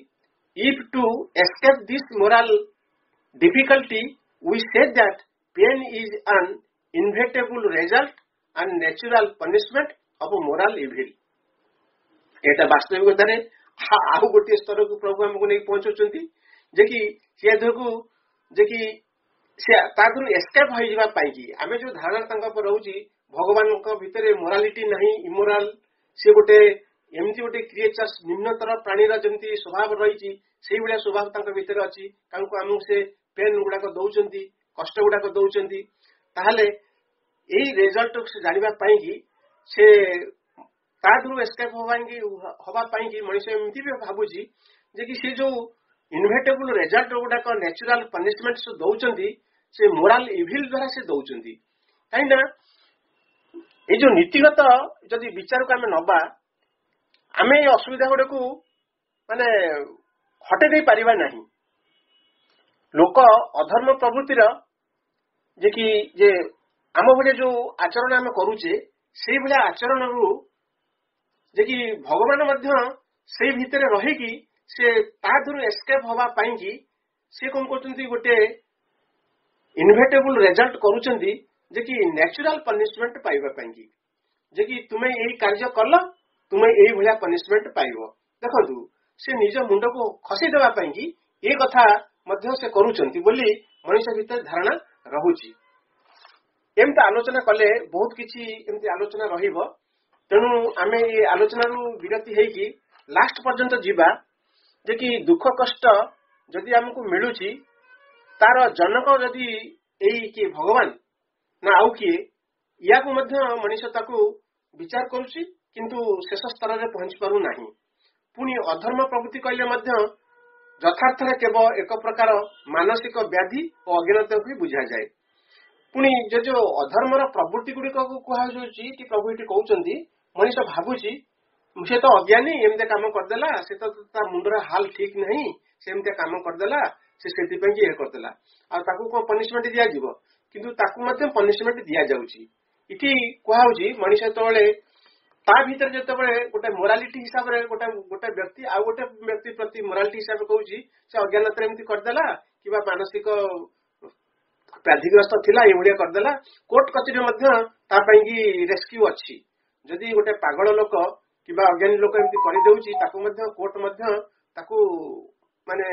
if to escape this moral difficulty we said that pain is an inevitable result and natural punishment of moral evil। एटा वास्तविकता रे आउ गोटे स्तर को प्रभु हमको नहीं पहुंचुचंती, जे कि से धरकू जे कि से तादरु एस्केप होई जिबा पाई कि आमे जो धारणा तंका पर रहउची भगवान को भितरे मोरालिटी नहीं, इमोरल से गोटे एमती गोटे क्रिएचर्स निम्नतर प्राणी रा जेमती स्वभाव रहिची सेही बलिया स्वभाव तंका भितरे अछि, कांको हमु से पेन गुडा को दउचंती, कष्ट गुडा को दउचंती, ताहाले एई रिजल्ट से जानिबा पाई कि से तादरु एस्केप होबा पाई कि मनुष्य एमती भी भाबुची जे कि से जो इनवेटेबल रिजल्ट गुडा को नेचुरल पनिशमेंट से दउचंती से मोरल इविल द्वारा से दउचंती। काइना ए जो नीतिगत जदि विचार को आमे नबा, आमे असुविधा गुडा को माने हटे दे परिबा नाही। लोक अधर्म प्रवृत्तिर जे कि जे आम भले जो आचरण आमे करूचे सेही भले आचरण रु जे कि भगवान मध्य सेही भितरे रही कि से तादरु एस्केप होबा पाई कि से कोन करचंती गोटे इनवेटेबल रिजल्ट करूचंती जे कि नेचुरल पनिशमेंट पाइबा पाई कि जे कि तुमे एही कार्य कल तुमे एही भलिया पनिशमेंट पाइबो। देखंतु से निज मुंड को खसी देबा पाई कि ए कथा मध्य से करूचंती बोली मनुष्य भितर धारणा ରହୁଛି। ଏମିତି ଆଲୋଚନା କଲେ ବହୁତ କିଛି ଏମିତି ଆଲୋଚନା ରହିବ। ତେଣୁ ଆମେ ଏ ଆଲୋଚନାରୁ ବିରତି ହେଇକି ଲାଷ୍ଟ ପର୍ଯ୍ୟନ୍ତ ଯିବା ଯେ କି ଦୁଃଖ କଷ୍ଟ ଯଦି ଆମକୁ ମିଳୁଛି ତାର ଜନକ ଯଦି ଏଇ କିଏ ଭଗବାନ ନା ଆଉ କିଏ, ୟାକୁ ମଧ୍ୟ ମଣିଷ ତାକୁ ବିଚାର କରୁଛି କିନ୍ତୁ ଶେଷ ସ୍ତରରେ ପହଞ୍ଚି ପାରୁନାହିଁ। ପୁଣି ଅଧର୍ମ ପ୍ରବୃତ୍ତି କହିଲେ ମଧ୍ୟ ଯଥାର୍ଥରେ କେବଳ ଏକ ପ୍ରକାର ମାନସିକ ବ୍ୟାଧି ଓ ଅଜ୍ଞାନତାକୁ ବୁଝାଯାଏ। ପୁଣି ଯୋଉ ଅଧର୍ମର ପ୍ରବୃତ୍ତି ଗୁଡିକକୁ କୁହାଯାଉଛି କି ପ୍ରଭୁ ଏଠି କହୁଛନ୍ତି ମଣିଷ ଭାବୁଛି ସେ ତ ଅଜ୍ଞାନୀ ଏମିତି କାମ କରିଦେଲା, ସେ ତ ତା ମୁଣ୍ଡର ହାଲ ଠିକ ନାହିଁ, ସେ ଏମିତି କାମ କରିଦେଲା, ସେ ସେଥିପାଇଁ କି ଇଏ କରିଦେଲା, ଆଉ ତାକୁ କଣ ପନିଶମେଣ୍ଟ ଦିଆଯିବ? କିନ୍ତୁ ତାକୁ ମଧ୍ୟ ପନିଶମେଣ୍ଟ ଦିଆଯାଉଛି। ଏଠି କୁହାଯାଉଛି ମଣିଷ ଯେତେବେଳେ ତା ଭିତରେ ଯେତେବେଳେ ଗୋଟେ ମୋରାଲିଟି ହିସାବରେ ଗୋଟେ ବ୍ୟକ୍ତି ଆଉ ଗୋଟେ ବ୍ୟକ୍ତି ପ୍ରତି ମୋରାଲିଟି ହିସାବରେ କହୁଛି ସେ ଅଜ୍ଞାନତାରେ ଏମିତି କରିଦେଲା କିମ୍ବା ମାନସିକ ବ୍ୟାଧିଗ୍ରସ୍ତ ଥିଲା ଏଇଭଳିଆ କରିଦେଲା, କୋର୍ଟ କଚେରୀ ମଧ୍ୟ ତା ପାଇଁ କି ରେସ୍କ୍ୟୁ ଅଛି। ଯଦି ଗୋଟେ ପାଗଳ ଲୋକ କିମ୍ବା ଅଜ୍ଞାନୀ ଲୋକ ଏମିତି କରିଦେଉଛି ତାକୁ ମଧ୍ୟ କୋର୍ଟ ମଧ୍ୟ ତାକୁ ମାନେ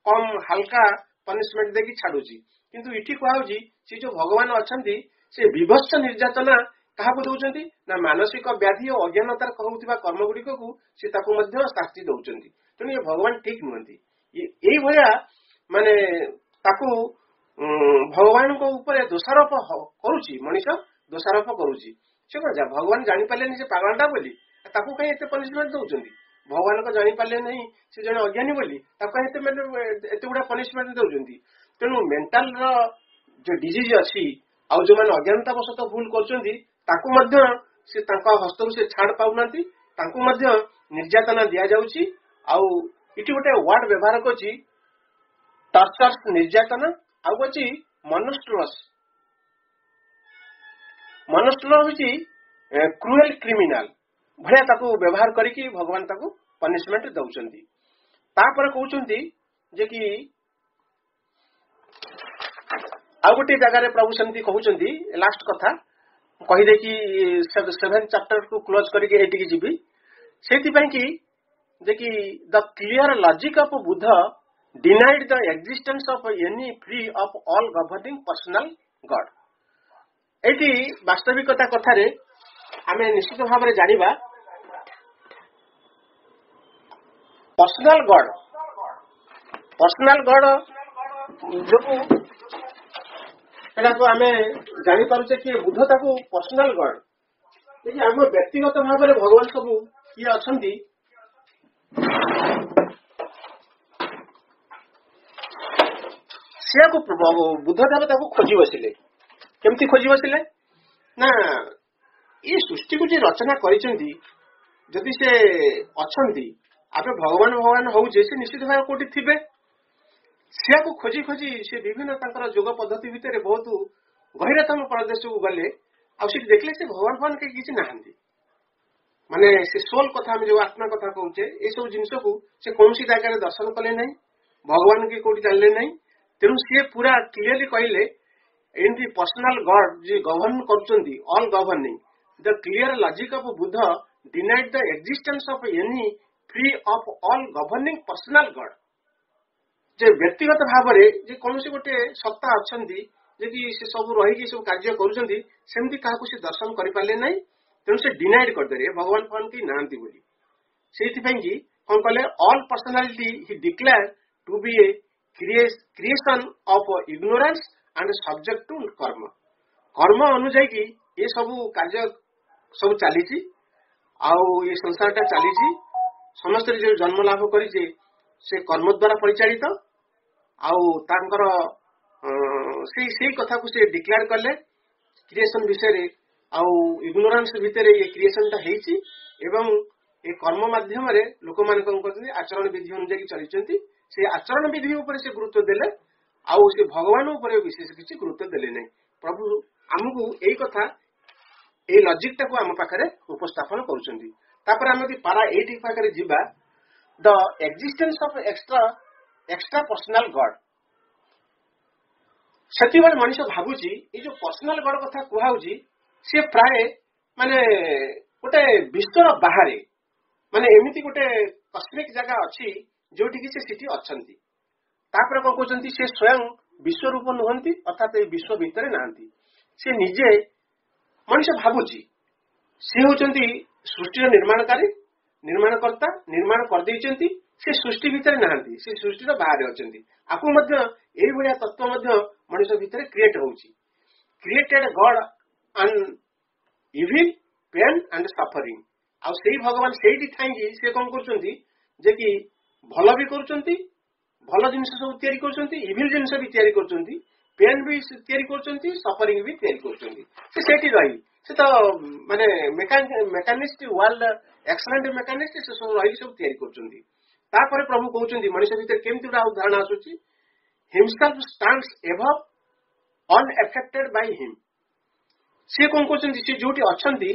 କମ ହାଲକା ପନିଶମେଣ୍ଟ ଦେଇକି ଛାଡୁଛି। କିନ୍ତୁ ଏଠି କୁହାଯାଉଛି ସେ ଯୋଉ ଭଗବାନ ଅଛନ୍ତି ସେ ବିଭତ୍ସ ନିର୍ଯାତନା କାହାକୁ ଦଉଛନ୍ତି ନା ମାନସିକ ବ୍ୟାଧି ଓ ଅଜ୍ଞାନତାର କହୁଥିବା କର୍ମ ଗୁଡିକକୁ ସେ ତାକୁ ମଧ୍ୟ ଶାସ୍ତି ଦଉଛନ୍ତି। ତେଣୁ ଏ ଭଗବାନ ଠିକ ନୁହନ୍ତି। ଏଇଭଳିଆ ମାନେ ତାକୁ ଭଗବାନଙ୍କ ଉପରେ ଦୋଷାରୋପ କରୁଛି, ମଣିଷ ଦୋଷାରୋପ କରୁଛି। ସେ କଣ ଭଗବାନ ଜାଣିପାରିଲେନି ସେ ପାଗଳଟା ବୋଲି, ତାକୁ କାହିଁ ଏତେ ପନିଶମେଣ୍ଟ ଦଉଛନ୍ତି? ଭଗବାନଙ୍କ ଜାଣିପାରିଲେ ନାହିଁ ସେ ଜଣେ ଅଜ୍ଞାନୀ ବୋଲି, ତାକୁ କାହିଁ ଏତେ ଗୁଡା ପନିଶମେଣ୍ଟ ଦଉଛନ୍ତି? ତେଣୁ ମେଣ୍ଟାଲର ଯୋଉ ଡିଜିଜ ଅଛି ଆଉ ଯୋଉମାନେ ଅଜ୍ଞାନତା ବଶତଃ ଭୁଲ କରୁଛନ୍ତି ତାକୁ ମଧ୍ୟ ସେ ତାଙ୍କ ହସ୍ତରୁ ସେ ଛାଡ ପାଉନାହାନ୍ତି, ତାଙ୍କୁ ମଧ୍ୟ ନିର୍ଯାତନା ଦିଆଯାଉଛି। ଆଉ ଏଠି ଗୋଟେ ୱାର୍ଡ ବ୍ୟବହାର କରୁଛି ଟର୍ଚର୍ସ ନିର୍ଯାତନା, ଆଉ ଅଛି ମନଷ୍ଟ୍ରୁଅସ। ମନଷ୍ଟ୍ରୁଅସ ହଉଛି କ୍ରୁଏଲ କ୍ରିମିନାଲ ଭଳିଆ ତାକୁ ବ୍ୟବହାର କରିକି ଭଗବାନ ତାକୁ ପନିଶମେଣ୍ଟ ଦଉଛନ୍ତି। ତାପରେ କହୁଛନ୍ତି ଯେ କି ଆଉ ଗୋଟେ ଜାଗାରେ ପ୍ରଭୁ ସେମିତି କହୁଛନ୍ତି, ଲାଷ୍ଟ କଥା କହିଦେଇକି 7th ଚାପ୍ଟରକୁ କ୍ଲୋଜ କରିକି ଏଇଠିକି ଯିବି। ସେଇଥିପାଇଁ କି ଯେ କି the clear logic of Buddha denied the existence of any free of all governing personal God। ଏଠି ବାସ୍ତବିକତା କଥାରେ ଆମେ ନିଶ୍ଚିତ ଭାବରେ ଜାଣିବା ପର୍ସନାଲ ଗଡ ଯୋଗୁ ଏଟାକୁ ଆମେ ଜାଣିପାରୁଛେ କି ବୁଦ୍ଧ ତାକୁ ପର୍ସନାଲ ଗଡ, ଆମ ବ୍ୟକ୍ତିଗତ ଭାବରେ ଭଗବାନ ସବୁ କିଏ ଅଛନ୍ତି ସେଆକୁ ବୁଦ୍ଧ ଦେବ ତାକୁ ଖୋଜି ବସିଲେ। କେମିତି ଖୋଜି ବସିଲେ ନା ଏ ସୃଷ୍ଟିକୁ ଯେ ରଚନା କରିଛନ୍ତି ଯଦି ସେ ଅଛନ୍ତି, ଆମେ ଭଗବାନ ହଉଛେ, ସେ ନିଶ୍ଚିତ ଭାବେ କୋଉଠି ଥିବେ। ସେଆକୁ ଖୋଜି ଖୋଜି ସେ ବିଭିନ୍ନ ତାଙ୍କର ଯୋଗ ପଦ୍ଧତି ଭିତରେ ବହୁତ ଗଭୀରତମ ପ୍ରଦେଶକୁ ଗଲେ, ଆଉ ସେଠି ଦେଖିଲେ ସେ ଭଗବାନ କିଛି ନାହାନ୍ତି। ମାନେ ସେ ସୋଲ କଥା, ଆମେ ଯୋଉ ଆତ୍ମା କଥା କହୁଛେ, ଏସବୁ ଜିନିଷକୁ ସେ କୌଣସି ଜାଗାରେ ଦର୍ଶନ କଲେ ନାହିଁ, ଭଗବାନ କି କୋଉଠି ଜାଣିଲେ ନାହିଁ। ତେଣୁ ସିଏ ପୁରା କ୍ଲିୟରଲି କହିଲେ ଏମିତି ପର୍ସନାଲ ଗଡ ଯିଏ ଗଭର୍ଣ୍ଣ କରୁଛନ୍ତି, all governing, the clear logic of Buddha denied the existence of any free of all governing personal God। ଯେ ବ୍ୟକ୍ତିଗତ ଭାବରେ ଯେ କୌଣସି ଗୋଟେ ସତ୍ତା ଅଛନ୍ତି ଯେ କି ସେ ସବୁ ରହିକି ସବୁ କାର୍ଯ୍ୟ କରୁଛନ୍ତି, ସେମିତି କାହାକୁ ସେ ଦର୍ଶନ କରିପାରିଲେ ନାହିଁ। ତେଣୁ ସେ ଡିନାଇଡ କରିଦେଲେ ଭଗବାନ କେହି ନାହାନ୍ତି ବୋଲି। ସେଇଥିପାଇଁ କି କଣ କଲେ, all personality he declare to be a creation of ignorance and subject to karma. କର୍ମ ଅନୁଯାୟୀ କି ଏ ସବୁ କାର୍ଯ୍ୟ ସବୁ ଚାଲିଛି, ଆଉ ଏ ସଂସାରଟା ଚାଲିଛି। ସମସ୍ତେ ଯୋଉ ଜନ୍ମ ଲାଭ କରିଛେ ସେ କର୍ମ ଦ୍ୱାରା ପରିଚାଳିତ, ଆଉ ତାଙ୍କର ସେଇ କଥାକୁ ସେ ଡିକ୍ଲେୟାର କଲେ କ୍ରିଏସନ ବିଷୟରେ, ଆଉ ଇଗ୍ନୋରାନ୍ସ ଭିତରେ ଏ କ୍ରିଏସନଟା ହେଇଛି ଏବଂ ଏ କର୍ମ ମାଧ୍ୟମରେ ଲୋକମାନେ କଣ କରୁଛନ୍ତି, ଆଚରଣ ବିଧି ଅନୁଯାୟୀ ଚାଲିଛନ୍ତି। ସେ ଆଚରଣ ବିଧି ଉପରେ ସେ ଗୁରୁତ୍ୱ ଦେଲେ, ଆଉ ସେ ଭଗବାନ ଉପରେ ବିଶେଷ କିଛି ଗୁରୁତ୍ୱ ଦେଲେ ନାହିଁ। ପ୍ରଭୁ ଆମକୁ ଏଇ କଥା, ଏଇ ଲଜିକଟାକୁ ଆମ ପାଖରେ ଉପସ୍ଥାପନ କରୁଛନ୍ତି। ତାପରେ ଆମେ ଯଦି ପାରା 8 ପାଖରେ ଯିବା, ଦ ଏକ୍ଜିଷ୍ଟେନ୍ସ ଅଫ ଏକ୍ସଟ୍ରା ପର୍ସନାଲ ଗଡ। ସେତେବେଳେ ମଣିଷ ଭାବୁଛି ଏଇ ଯୋଉ ପର୍ସନାଲ ଗଡ କଥା କୁହାଉଛି ସେ ପ୍ରାୟ ମାନେ ଗୋଟେ ବିଶ୍ୱର ବାହାରେ, ମାନେ ଏମିତି ଗୋଟେ କସ୍ମିକ ଜାଗା ଅଛି ଯୋଉଠିକି ସେ ସେଠି ଅଛନ୍ତି। ତାପରେ କଣ କହୁଛନ୍ତି, ସେ ସ୍ୱୟଂ विश्व रूप नुहंती अर्थात विश्व भितर नांती से निजे मनुष्य भावुची सी होचंती सृष्टि निर्माणकारी निर्माणकर्ता निर्माण कर देइचंती से सृष्टि भितर नांती से सृष्टि बाहर अछंती आपु मध्य एई भलिया तत्व मध्य मनुष्य भितर क्रिएट होउची created God and evil pain and suffering आ सेई भगवान सेठी थाई से कोन करचंती जे कि भल भी करचंती भल जिनिस सब तैयारी करचंती इविल जिनिस भी तैयारी करचंती पेन भी तैयारी करचंती सफरिंग भी तैयारी करचंती से सेठी रही से तो माने मेकानिस्ट वर्ल्ड एक्सलेंट मेकानिस्ट से सब रही सब तैयारी करचंती तापर प्रभु कहउचंती मनुष्य भीतर केमति उडा उदाहरण आसुची himself stands above unaffected by him से कोन करचंती से जोटी अछंती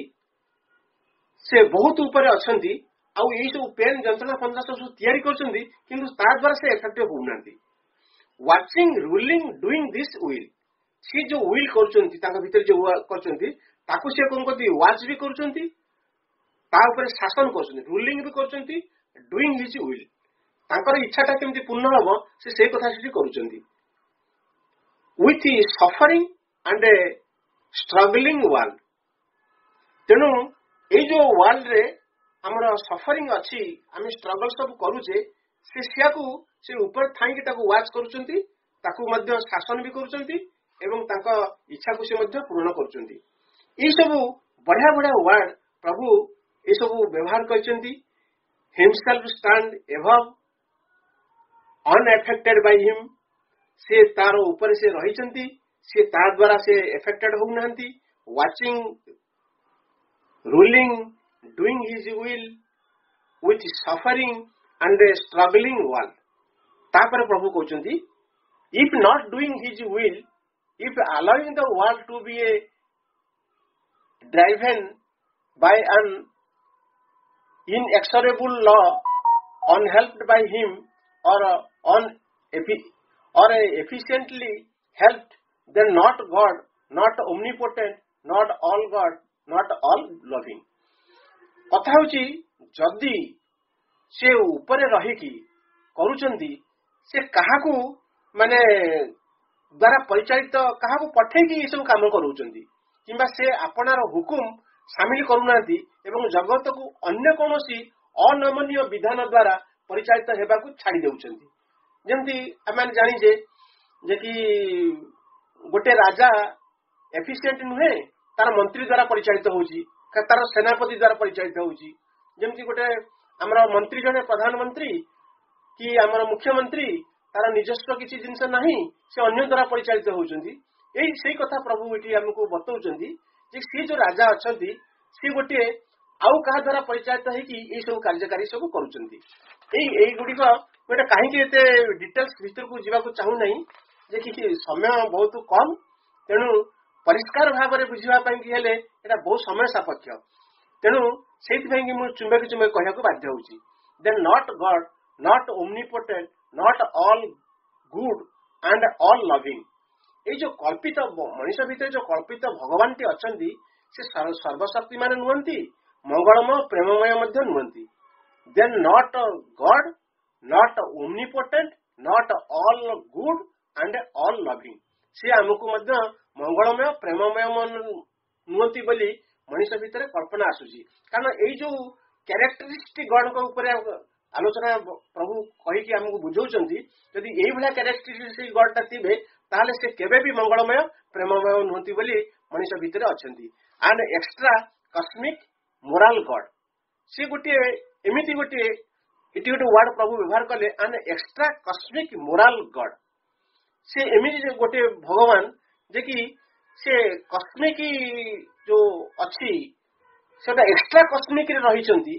से बहुत ऊपर अछंती आउ यही सब पेन जंत्रणा पंद्रह सब तैयारी करचंती किंतु ता द्वारा से इफेक्टिव होउनांती watching ruling doing this will see जो विल करचंती ताका भीतर जो करचंती ताकू से कोन करती वाच भी करचंती ता ऊपर शासन करचंती रूलिंग भी करचंती डूइंग हिज विल तांकर इच्छाटा केमती पूर्ण हबो से कथा से करूचंती with suffering and struggling world तेणु ए जो वर्ल्ड रे हमर सफरिंग अछि आमे स्ट्रगल सब करूचे से सियाकू से ऊपर थाई ताकू वाच करूचंती ताकू मध्य शासन भी करूचंती एवं तांका इच्छा को से मध्य पूर्ण करूचंती ई सब बढ़िया बढ़िया वर्ड प्रभु ए सब व्यवहार करचंती himself stand above unaffected by him से तार ऊपर से रहिचंती से तार द्वारा से एफेक्टेड हो नांती watching ruling doing his will with suffering and struggling world तापर प्रभु कहउचंती if not doing his will if allowing the world to be a driven by an inexorable law unhelped by him or efficiently helped then not God not omnipotent not all God not all loving कथा होची जदी से ऊपर रही की करूचंदी से काहाकू माने द्वारा परिचालित काहाकू पठे की सब काम करूचंदी किंबा से आपनार हुकुम शामिल करूनांती एवं जगत को अन्य कोनोसी अनमनीय विधान द्वारा परिचालित हेबाकू छाड़ी देउचंती जेमती आमे जानि जे कि गोटे राजा एफिशिएंट नुहे तार मंत्री द्वारा परिचालित होउची तार सेनापति द्वारा परिचालित होउची जेमती गोटे हमर मंत्री जने प्रधानमंत्री कि हमर मुख्यमंत्री तार निजस्व किछि जिंस नाही से अन्य द्वारा परिचालित होउचंती एई सेही कथा प्रभु एठी हमकू बतौचंती जे सी जो राजा अछंती सी गोटे आउ कहा द्वारा परिचालित है कि ये सब कार्यकारी सब करूचंती एई गुडी को गोटे काहे कि एते डिटेल्स भीतर को जीवा को चाहू नहीं जे कि समय बहुत कम तेनु परिष्कार भाव रे बुझिबा पई कि हेले एटा बहुत समय सापेक्ष तेनु सेति पई कि मु चुंबक कहया को बाध्य होउची then not God not omnipotent not all good and all loving ए जो कल्पित मनुष्य भीतर जो कल्पित भगवान टी अछंती से सर्वशक्तिमान नुहंती मंगलमय प्रेममय मध्य नुहंती then not God not omnipotent not all good and all loving से हमको मध्य मंगलमय प्रेममय नुहंती बोली मनुष्य भीतर कल्पना आसुची कारण ए जो कैरेक्टरिस्टिक गॉड को ऊपर आलोचना प्रभु कही कि हमको बुझौचंती यदि एई भला कैरेक्टरिस्टिक गॉड ता थिबे ताले से केबे भी मंगलमय प्रेममय नुहंती बोली मनुष्य भीतर अछंती and extra cosmic moral God से गोटे एमिति गोटे इटी गोटे वर्ड प्रभु व्यवहार कले and extra cosmic moral God से एमिति गोटे भगवान जे कि से कॉस्मिक जो अछि सेटा एक्स्ट्रा कॉस्मिक रे रहिचंती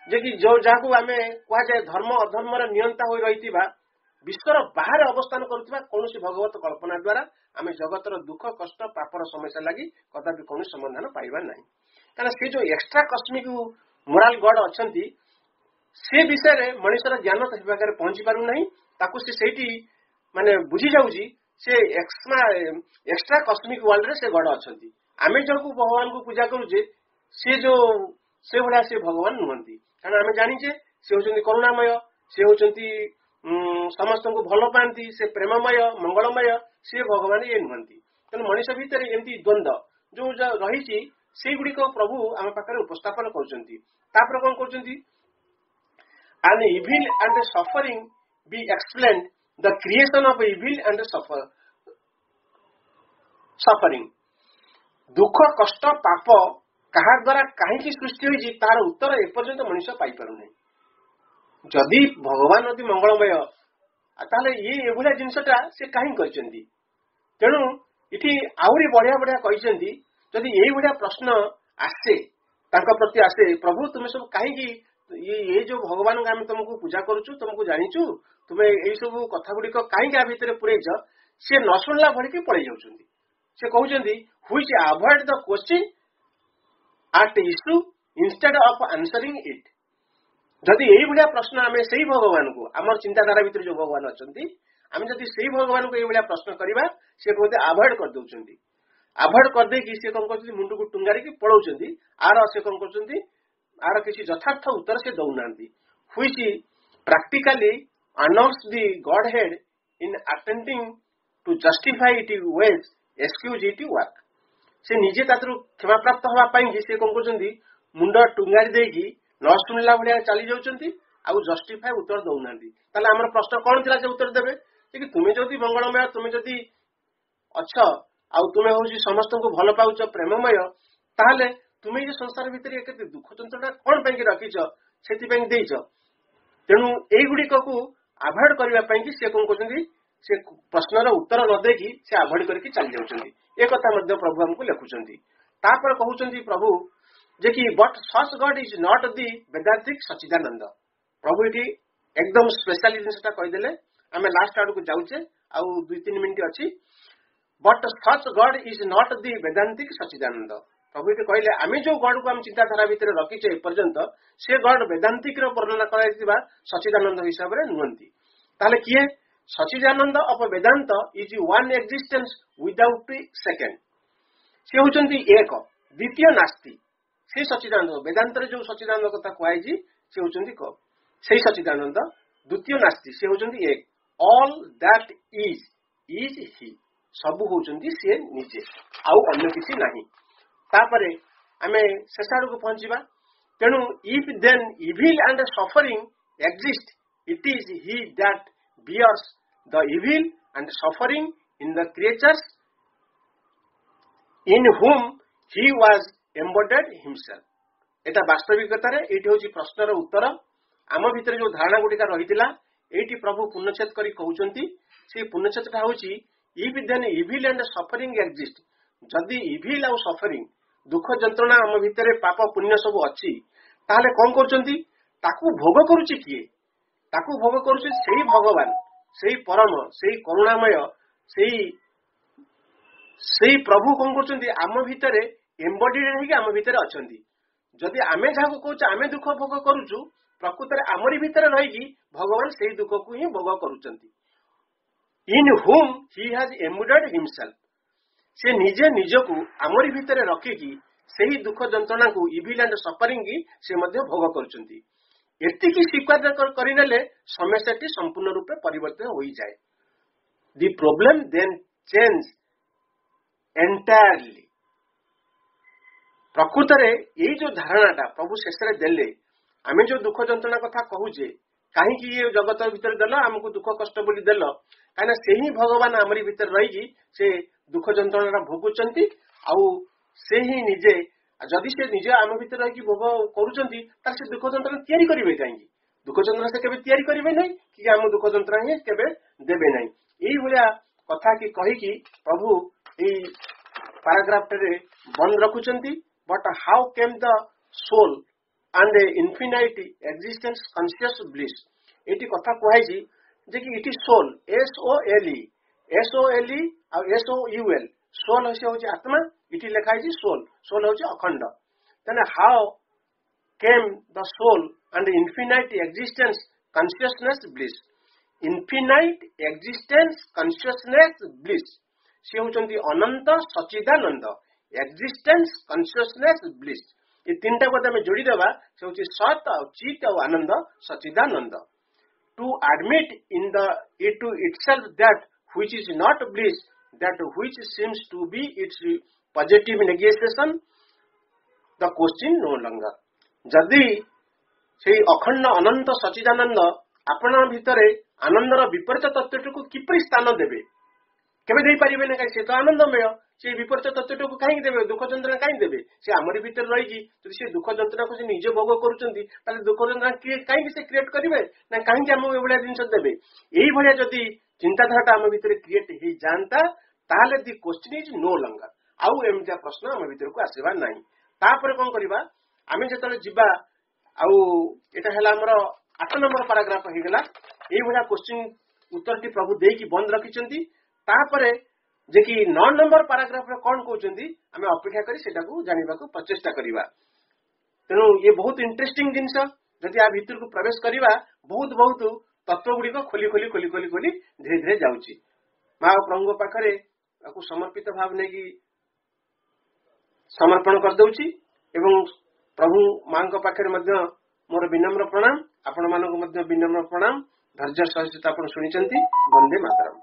जे कि जो जाको आमे कहा जाय धर्म अधर्म रे नियंता होई रहितिबा विश्वर बाहर अवस्थान करुवा कौन भगवत कल्पना द्वारा आम जगतर दुख कष्ट पापर समस्या लगी कदापि कौन समाधान पाइबा नहीं कारण से जो एक्स्ट्रा कस्मिक मोराल गॉड अछंती से विषय रे मनुष्यर ज्ञान तक पहुंची पारु नहीं ताकू से सेठी माने बुझी जाउची से एक्स्ट्रा कस्मिक वर्ल्ड रे से गॉड अछंती आमे जो भगवान को पूजा करूचे से जो से भला से भगवान नुहंती कारण आमे जानिचे से होचंती करुणामय से होचंती समस्त को भल पाती से प्रेममय मंगलमय सी भगवान ये नुहति तेणु मनीष भितर एमती द्वंद्व जो रही से गुड़िक प्रभु आम पाखे उपस्थापन कर कौन कर an evil and suffering be explained the creation of evil and suffering दुख कष्ट पाप कहा द्वारा कहीं सृष्टि होती तार उत्तर एपर्यंत मनुष्य पाई पारुनी जदि भगवान अति मंगलमय ताले ये एभलिया जिनसटा से कहीं करचंदी तेणु इठी आउरी बढ़िया बढ़िया कहचंदी जदि एई बढ़िया प्रश्न आसे तांका प्रति आसे प्रभु तुम सब कहीं ये जो भगवान आम तुमको पूजा करूचु तुमको जानिचु तुम्हें यही सब कथा गुड़िक कहीं आ भितर पुरेच सी न शुणला भड़की पड़े जाउछंदी से कहउछंदी which avoid the question at issue instead of answering it जदि यही भाया प्रश्न आम से भगवान को आम चिंताधारा भितर जो भगवान अच्छा आम जदि से भगवान को यही प्रश्न करवा सी कहते अवॉइड कर दउछंदी अवॉइड कर देकी सी कौन कर मुंड को टुंगारी पलाउछंदी आर से कौन कर आर किसी यथार्थ उत्तर से दौना which practically announs the Godhead in attempting to justify it ways excuse it work से निजे तातरु क्षमा प्राप्त हवा पाई से कौन कर मुंड टुंगारी देकी न शुणला भाया चली जाउछंती आ जस्टिफाई उत्तर दौना ताले आमर प्रश्न कौन थिला से उत्तर देबे कि तुमे जदि मंगलमय तुमे जदि अच्छा आ तुमे होची समस्त को भल पाउछ प्रेममय ताले तुमे जे संसार भितर केते दुख यंत्रणा कौन पे रखिछ सेति पे देइछ तेणु एई गुड़िक को अवॉइड करबा पई कि से कौन करछंती से प्रश्नर उत्तर न देकी से अवॉइड करके चली जाउछंती ए कथा मध्य प्रभु हमको लिखुछंती तापर कहउछंती प्रभु जे कि but such God is not the Vedantic Sachchidananda प्रभु इठी एकदम स्पेशल जिनसटा कहि देले हमें लास्ट आड़ को जाउछे आ 2-3 मिनिट अछि but such God is not the Vedantic Sachchidananda प्रभु ये कहले आम जो गॉड को आम चिंताधारा भितर रखीचे पर्यंत से गॉड वेदांतिक वर्णना कर सच्चिदानंद हिसाब से नुहति ताले किए Sachchidananda of Vedanta is one existence without second से होचंती एक द्वितीय नास्ति से सच्चिदानंद वेदांत जो सच्चिदानंद कथा कहई से होचंती क से सच्चिदानंद द्वितीय नास्ति से होचंती एक ऑल दैट इज ही सब होचंती से निजे आउ अन्य किसी नहीं तापरे आमे शेषाड़ को पहुंचीबा तेणु if then evil and suffering exist it is he that bears the evil and suffering in the creatures in whom he was एम्बडेड himself एटा वास्तविकता रे एटी होची प्रश्नर उत्तर आम भितर जो धारणा गुड़िका रही एटी प्रभु पुनच्छेद करी कहउचंती से पुनच्छेदटा होची if then evil and suffering exist जदि इविल आ सफरिंग दुख जंत्रणा आम भितर पाप पुण्य सब अच्छी ताहले कौन करचंती ताकू भोग करूची किए ताकू भोग करूची सेही भगवान सेही परम सेही करुणामय सेही प्रभु कौन करचंती आम भितर एम्बॉडीड रही आम भितर अछंती जदि आमे जाको कहूच आमे दुख भोग करूचु प्रकृत रे आमरी भितर रही भगवान सेही दुख को ही भोग करूचंती इन हुम ही हैज एम्बडेड हिमसेल्फ से निजे निजको आमरी भितर रखिकी सेही दुख जंत्रणा को इविल एंड सफरिंग से मध्य भोग करुचंती एतिकी स्वीकार करिनेले समस्याटी संपूर्ण रूपे परिवर्तन हो जाए दी प्रॉब्लम देन चेंज एंटायरली प्रकृत रे यही जो धारणाटा प्रभु शेष रे देले आमे जो दुख जंत्रणा कथा कहूजे कहीं ये जगत भीतर देल आमको दुख कष्ट बोली देल कहीं से ही भगवान आमरी भीतर रही से दुख जंत्रणा भोगुचंती आउ से ही निजे जदि से निजे आम भीतर रही भोग करुचंती तार से दुख जंत्रणा तैयारी करिवे कहीं दुख जंत्रणा से केबे तैयारी करिवे नहीं कि आम दुख जंत्रणा ही केबे देबे नहीं एई भलिया कथा की कही कि प्रभु एई पैराग्राफ रे बंद रखुचंती but how came the soul and infinite existence conscious bliss एटी कथा कहै छी जे कि इट इज सोल SOLE और SOUL सोल होची आत्मा इटी लिखा है सोल सोल होची अखंड तने how came the soul and infinite existence consciousness bliss infinite existence consciousness bliss से होचंती अनंत सच्चिदानंद एक्जिस्टेंस कॉन्शियसनेस ब्लिस ये तीनटा को जोड़ी देबा से होची सत और चित और आनंद सच्चिदानंद to admit in the it to itself that which is not bliss, that which seems to be its positive negation, the question no longer. जदि से अखंड अनंत सचिदानंद आपण भितरे आनंदर विपरीत तत्वटू किपरि स्थान देबे केबे देई परिबे ना से तो आनंदमय से विपरीत तत्वटू कहीं देबे दुख जंत्रणा कहीं देबे से हमरी भीतर रही जी जदि से दुख जंत्रणा को से निजे भोग करूचंती ताले दुख जंत्रणा कहीं से क्रिएट करिवे ना कहीं हम एबडा जिंस देबे एही भलिया जदि चिंताधाराटा हम भीतर क्रिएट हे जानता ताले दी क्वेश्चन इज नो लंगर आउ एमजा प्रश्न हम भीतर को आसीबा नाही तापर कोन करिबा आमे जतले जिबा आउ एटा हला हमर 8 नंबर पैराग्राफ हे गेला एही भलिया क्वेश्चन उत्तर टी प्रभु देई की बंद रखिचंती तापरे जे कि 9 नंबर पैराग्राफ रे कोन कहउचंती आमे अपेक्षा करी सेटा को जानिबा को प्रचेष्टा करिबा तेनु ये बहुत इंटरेस्टिंग जिंस जदि आ भीतर को प्रवेश करिबा बहुत बहुत तत्व गुडी को खोली खोली खोली खोली खोली धीरे धीरे जाउची मां प्रभु पाखरे आकु समर्पित भाव ने की समर्पण कर दउची एवं प्रभु मां को पाखरे मध्य मोर विनम्र प्रणाम आपण मानको मध्य विनम्र प्रणाम धैर्य सहित आपण सुनिचंती वंदे मातरम।